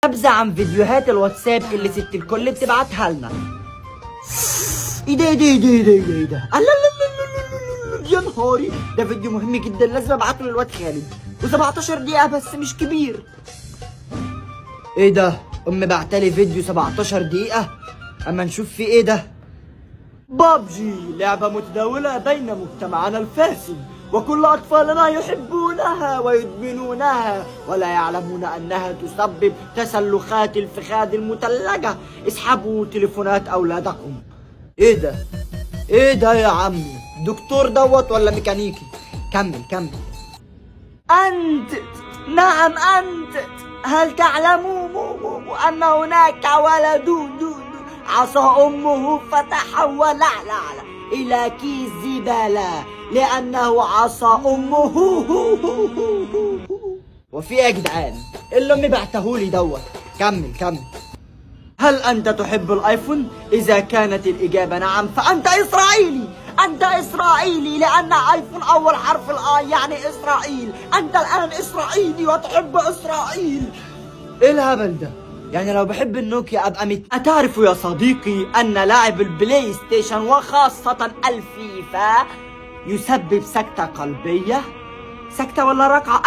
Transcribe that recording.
نبذة عن فيديوهات الواتساب اللي ست الكل بتبعتها لنا. ايه ده لا يا نهاري، ده فيديو مهم جدا لازم ابعته للواد خالد، و17 دقيقة بس مش كبير. ايه ده؟ امي بعتلي فيديو 17 دقيقة، اما نشوف في ايه ده. بابجي لعبة متداولة بين مجتمعنا الفاسد، وكل أطفالنا يحبونها ويدمنونها ولا يعلمون أنها تسبب تسلخات الفخاد المثلجة. اسحبوا تليفونات أولادكم. إيه ده؟ إيه ده يا عمي؟ دكتور دوت ولا ميكانيكي؟ كمل. أنت، نعم أنت، هل تعلم أن هناك ولد عصى أمه فتحول إلى كيس زبالة لأنه عصى أمه. وفي إيه يا جدعان؟ اللي أمي بعتهولي دوت. كمل. هل أنت تحب الآيفون؟ إذا كانت الإجابة نعم فأنت إسرائيلي. أنت إسرائيلي لأن آيفون أول حرف الآي يعني إسرائيل. أنت الآن إسرائيلي وتحب إسرائيل. إيه الهبل ده؟ يعني لو بحب النوكيا أبقى أتعرف يا صديقي أن لاعب البلاي ستيشن وخاصة الفيفا يسبب سكتة قلبية؟ سكتة ولا ركعة؟